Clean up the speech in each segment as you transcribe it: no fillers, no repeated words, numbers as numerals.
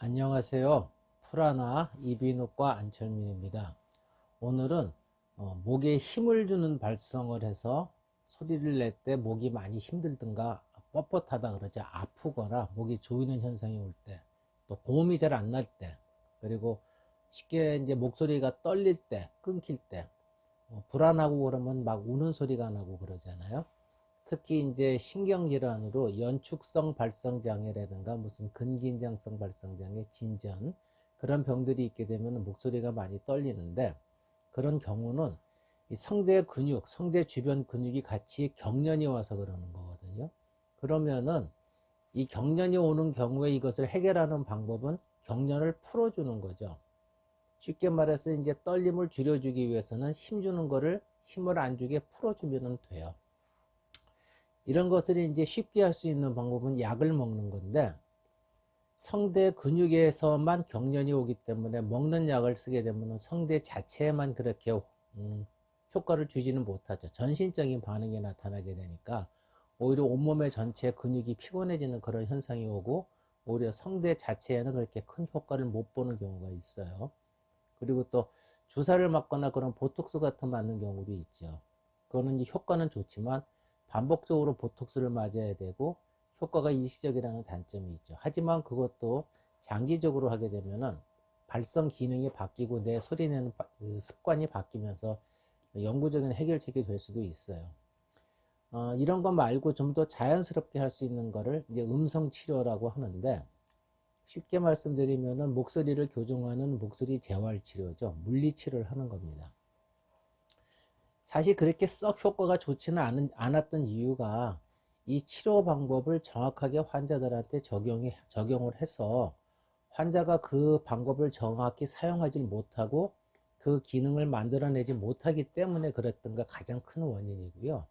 안녕하세요. 프라나 이비인후과 안철민입니다. 오늘은 목에 힘을 주는 발성을 해서 소리를 낼 때 목이 많이 힘들든가 뻣뻣하다 그러죠. 아프거나 목이 조이는 현상이 올 때, 또 고음이 잘 안 날 때, 그리고 쉽게 이제 목소리가 떨릴 때, 끊길 때, 불안하고 그러면 막 우는 소리가 나고 그러잖아요. 특히 이제 신경질환으로 연축성 발성장애라든가 무슨 근긴장성 발성장애, 진전 그런 병들이 있게 되면 목소리가 많이 떨리는데, 그런 경우는 이 성대 근육, 성대 주변 근육이 같이 경련이 와서 그러는 거거든요. 그러면은 이 경련이 오는 경우에 이것을 해결하는 방법은 경련을 풀어주는 거죠. 쉽게 말해서 이제 떨림을 줄여주기 위해서는 힘 주는 거를 힘을 안 주게 풀어주면 돼요. 이런 것을 이제 쉽게 할 수 있는 방법은 약을 먹는 건데, 성대 근육에서만 경련이 오기 때문에 먹는 약을 쓰게 되면 성대 자체에만 그렇게 효과를 주지는 못하죠. 전신적인 반응이 나타나게 되니까 오히려 온몸의 전체 근육이 피곤해지는 그런 현상이 오고, 오히려 성대 자체에는 그렇게 큰 효과를 못 보는 경우가 있어요. 그리고 또 주사를 맞거나 그런 보톡스 같은 맞는 경우도 있죠. 그거는 이제 효과는 좋지만 반복적으로 보톡스를 맞아야 되고 효과가 일시적이라는 단점이 있죠. 하지만 그것도 장기적으로 하게 되면은 발성 기능이 바뀌고 내 소리내는 그 습관이 바뀌면서 영구적인 해결책이 될 수도 있어요. 이런 것 말고 좀 더 자연스럽게 할 수 있는 거를 이제 음성 치료라고 하는데, 쉽게 말씀드리면은 목소리를 교정하는 목소리 재활 치료죠. 물리 치료를 하는 겁니다. 사실 그렇게 썩 효과가 좋지는 않았던 이유가, 이 치료 방법을 정확하게 환자들한테 적용을 해서 환자가 그 방법을 정확히 사용하지 못하고 그 기능을 만들어내지 못하기 때문에 그랬던 게 가장 큰 원인이고요.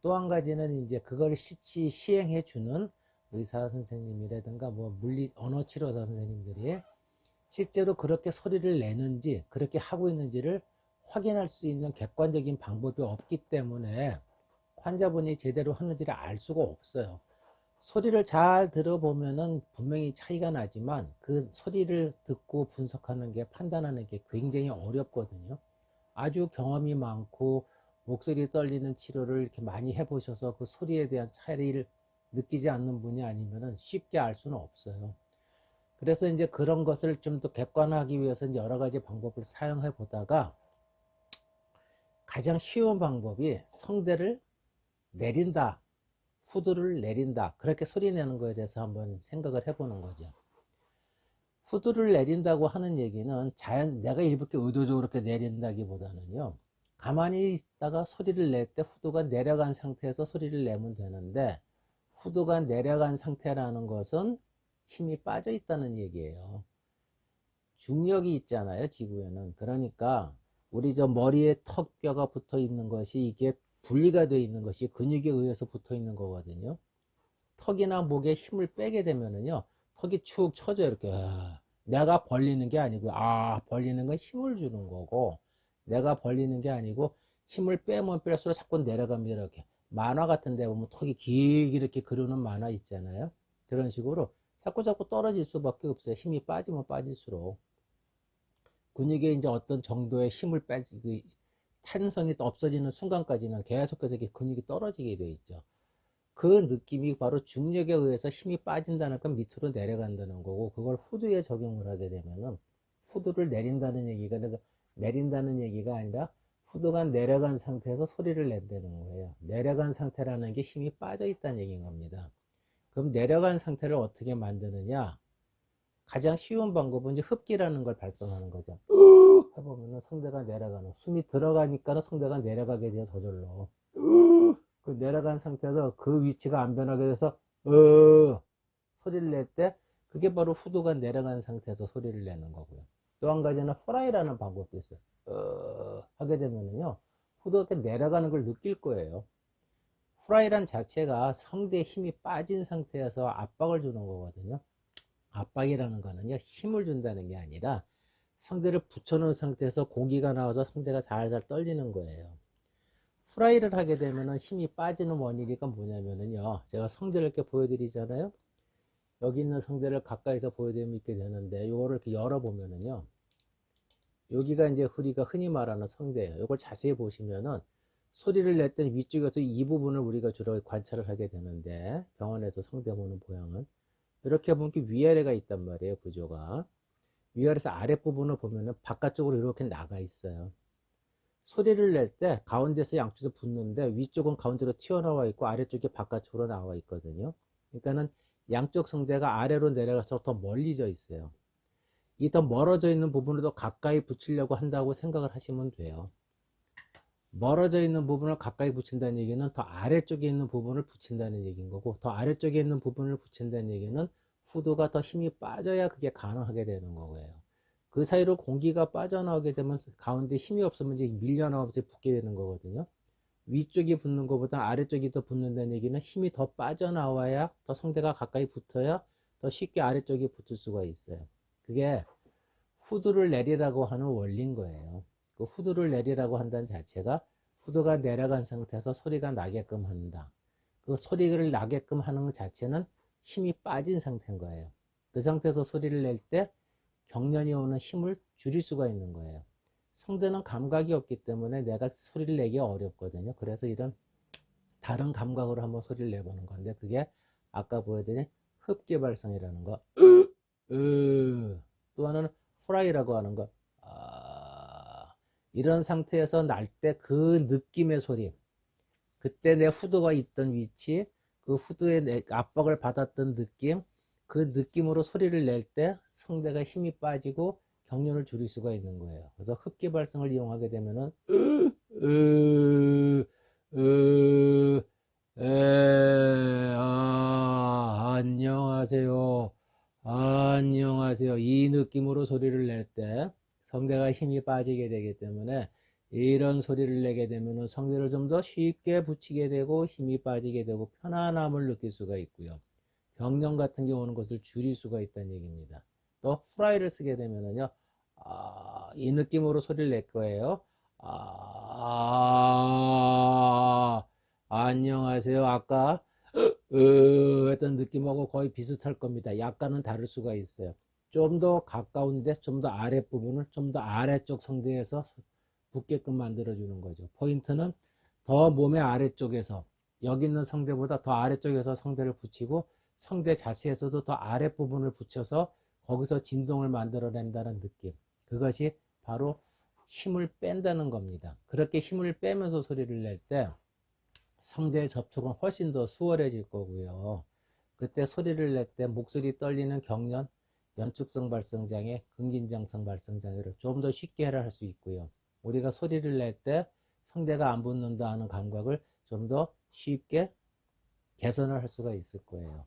또 한 가지는 이제 그걸 시행해 주는 의사 선생님이라든가 뭐 언어 치료사 선생님들이 실제로 그렇게 소리를 내는지 그렇게 하고 있는지를 확인할 수 있는 객관적인 방법이 없기 때문에 환자분이 제대로 하는지를 알 수가 없어요. 소리를 잘 들어보면은 분명히 차이가 나지만 그 소리를 듣고 분석하는 게, 판단하는 게 굉장히 어렵거든요. 아주 경험이 많고 목소리 떨리는 치료를 이렇게 많이 해보셔서 그 소리에 대한 차이를 느끼지 않는 분이 아니면은 쉽게 알 수는 없어요. 그래서 이제 그런 것을 좀 더 객관화하기 위해서 이제 여러 가지 방법을 사용해 보다가 가장 쉬운 방법이 성대를 내린다, 후두를 내린다, 그렇게 소리 내는 거에 대해서 한번 생각을 해보는 거죠. 후두를 내린다고 하는 얘기는 내가 일부러 의도적으로 그렇게 내린다기보다는요, 가만히 있다가 소리를 낼 때 후두가 내려간 상태에서 소리를 내면 되는데, 후두가 내려간 상태라는 것은 힘이 빠져 있다는 얘기예요. 중력이 있잖아요, 지구에는. 그러니까 우리 저 머리에 턱뼈가 붙어 있는 것이, 이게 분리가 되어 있는 것이 근육에 의해서 붙어 있는 거거든요. 턱이나 목에 힘을 빼게 되면은요, 턱이 축 처져 이렇게. 내가 벌리는 게 아니고, 벌리는 건 힘을 주는 거고, 내가 벌리는 게 아니고 힘을 빼면 뺄수록 자꾸 내려갑니다. 이렇게 만화 같은 데 보면 턱이 길게 이렇게 그려놓은 만화 있잖아요. 그런 식으로 자꾸 떨어질 수밖에 없어요. 힘이 빠지면 빠질수록. 근육에 이제 어떤 정도의 힘을 빼지, 탄성이 없어지는 순간까지는 계속해서 이렇게 근육이 떨어지게 되어 있죠. 그 느낌이 바로 중력에 의해서 힘이 빠진다는 건 밑으로 내려간다는 거고, 그걸 후두에 적용을 하게 되면은 후두를 내린다는 얘기가 아니라 후두가 내려간 상태에서 소리를 낸다는 거예요. 내려간 상태라는 게 힘이 빠져 있다는 얘기인 겁니다. 그럼 내려간 상태를 어떻게 만드느냐? 가장 쉬운 방법은 이제 흡기라는 걸 발성하는 거죠. 해보면은 성대가 내려가는, 숨이 들어가니까는 성대가 내려가게 돼요, 저절로. 그 내려간 상태에서 그 위치가 안 변하게 돼서 소리를 낼 때, 그게 바로 후두가 내려간 상태에서 소리를 내는 거고요. 또 한 가지는 호라이라는 방법도 있어요. 하게 되면은요, 후두가 내려가는 걸 느낄 거예요. 후라이란 자체가 성대에 힘이 빠진 상태에서 압박을 주는 거거든요. 압박이라는 거는요, 힘을 준다는 게 아니라 성대를 붙여놓은 상태에서 공기가 나와서 성대가 살살 떨리는 거예요. 후라이를 하게 되면은 힘이 빠지는 원인이 뭐냐면은요, 제가 성대를 이렇게 보여드리잖아요. 여기 있는 성대를 가까이서 보여드리게 되는데, 요거를 이렇게 열어보면은요, 여기가 이제 우리가 흔히 말하는 성대예요. 이걸 자세히 보시면은 소리를 낼 때 위쪽에서 이 부분을 우리가 주로 관찰을 하게 되는데, 병원에서 성대 보는 보양은 이렇게 보면 위아래가 있단 말이에요. 구조가 위아래에서 아랫부분을 보면은 바깥쪽으로 이렇게 나가 있어요. 소리를 낼 때 가운데서 양쪽에서 붙는데 위쪽은 가운데로 튀어나와 있고 아래쪽이 바깥쪽으로 나와 있거든요. 그러니까는 양쪽 성대가 아래로 내려가서 더 멀리져 있어요. 이 더 멀어져 있는 부분을 더 가까이 붙이려고 한다고 생각을 하시면 돼요. 멀어져 있는 부분을 가까이 붙인다는 얘기는 더 아래쪽에 있는 부분을 붙인다는 얘기인 거고, 더 아래쪽에 있는 부분을 붙인다는 얘기는 후두가 더 힘이 빠져야 그게 가능하게 되는 거예요. 그 사이로 공기가 빠져나오게 되면 가운데 힘이 없으면 이제 밀려나오면서 붙게 되는 거거든요. 위쪽이 붙는 것보다 아래쪽이 더 붙는다는 얘기는 힘이 더 빠져나와야 더 성대가 가까이 붙어야 더 쉽게 아래쪽이 붙을 수가 있어요. 그게 후두를 내리라고 하는 원리인 거예요. 그 후두를 내리라고 한다는 자체가 후두가 내려간 상태에서 소리가 나게끔 한다. 그 소리를 나게끔 하는 것 자체는 힘이 빠진 상태인 거예요. 그 상태에서 소리를 낼 때 경련이 오는 힘을 줄일 수가 있는 거예요. 성대는 감각이 없기 때문에 내가 소리를 내기 어렵거든요. 그래서 이런 다른 감각으로 한번 소리를 내보는 건데, 그게 아까 보여드린 흡기발성이라는 거, 또 하나는 후라이라고 하는 거, 이런 상태에서 날 때 그 느낌의 소리, 그때 내 후두가 있던 위치, 그 후두의 압박을 받았던 느낌, 그 느낌으로 소리를 낼 때 성대가 힘이 빠지고 경련을 줄일 수가 있는 거예요. 그래서 흡기 발성을 이용하게 되면은 안녕하세요. 안녕하세요. 이 느낌으로 소리를 낼 때 성대가 힘이 빠지게 되기 때문에 이런 소리를 내게 되면 성대를 좀 더 쉽게 붙이게 되고 힘이 빠지게 되고 편안함을 느낄 수가 있고요. 경련 같은 게 오는 것을 줄일 수가 있다는 얘기입니다. 또 후라이를 쓰게 되면은요, 이 느낌으로 소리를 낼 거예요. 안녕하세요. 아까 했던 느낌하고 거의 비슷할 겁니다. 약간은 다를 수가 있어요. 좀 더 가까운데 좀 더 아랫부분을 좀 더 아래쪽 성대에서 붙게끔 만들어주는 거죠. 포인트는 더 몸의 아래쪽에서, 여기 있는 성대보다 더 아래쪽에서 성대를 붙이고 성대 자체에서도 더 아랫부분을 붙여서 거기서 진동을 만들어낸다는 느낌. 그것이 바로 힘을 뺀다는 겁니다. 그렇게 힘을 빼면서 소리를 낼 때 성대의 접촉은 훨씬 더 수월해질 거고요. 그때 소리를 낼 때 목소리 떨리는 경련, 연축성 발성장애, 근긴장성 발성장애를 좀 더 쉽게 해결할 수 있고요. 우리가 소리를 낼 때 성대가 안 붙는다 하는 감각을 좀 더 쉽게 개선을 할 수가 있을 거예요.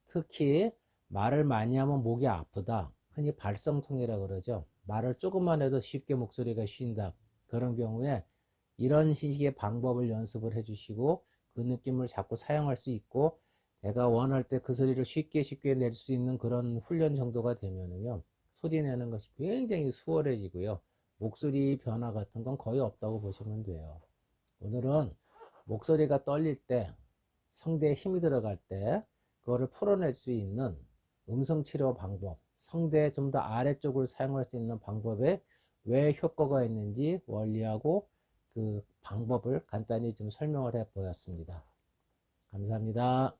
특히 말을 많이 하면 목이 아프다. 흔히 발성통이라 그러죠. 말을 조금만 해도 쉽게 목소리가 쉰다. 그런 경우에 이런 식의 방법을 연습을 해주시고 그 느낌을 자꾸 사용할 수 있고 내가 원할 때 그 소리를 쉽게 낼 수 있는 그런 훈련 정도가 되면은요, 소리 내는 것이 굉장히 수월해지고요. 목소리 변화 같은 건 거의 없다고 보시면 돼요. 오늘은 목소리가 떨릴 때, 성대에 힘이 들어갈 때 그거를 풀어낼 수 있는 음성 치료 방법, 성대 좀 더 아래쪽을 사용할 수 있는 방법에 왜 효과가 있는지 원리하고 그 방법을 간단히 좀 설명을 해 보였습니다. 감사합니다.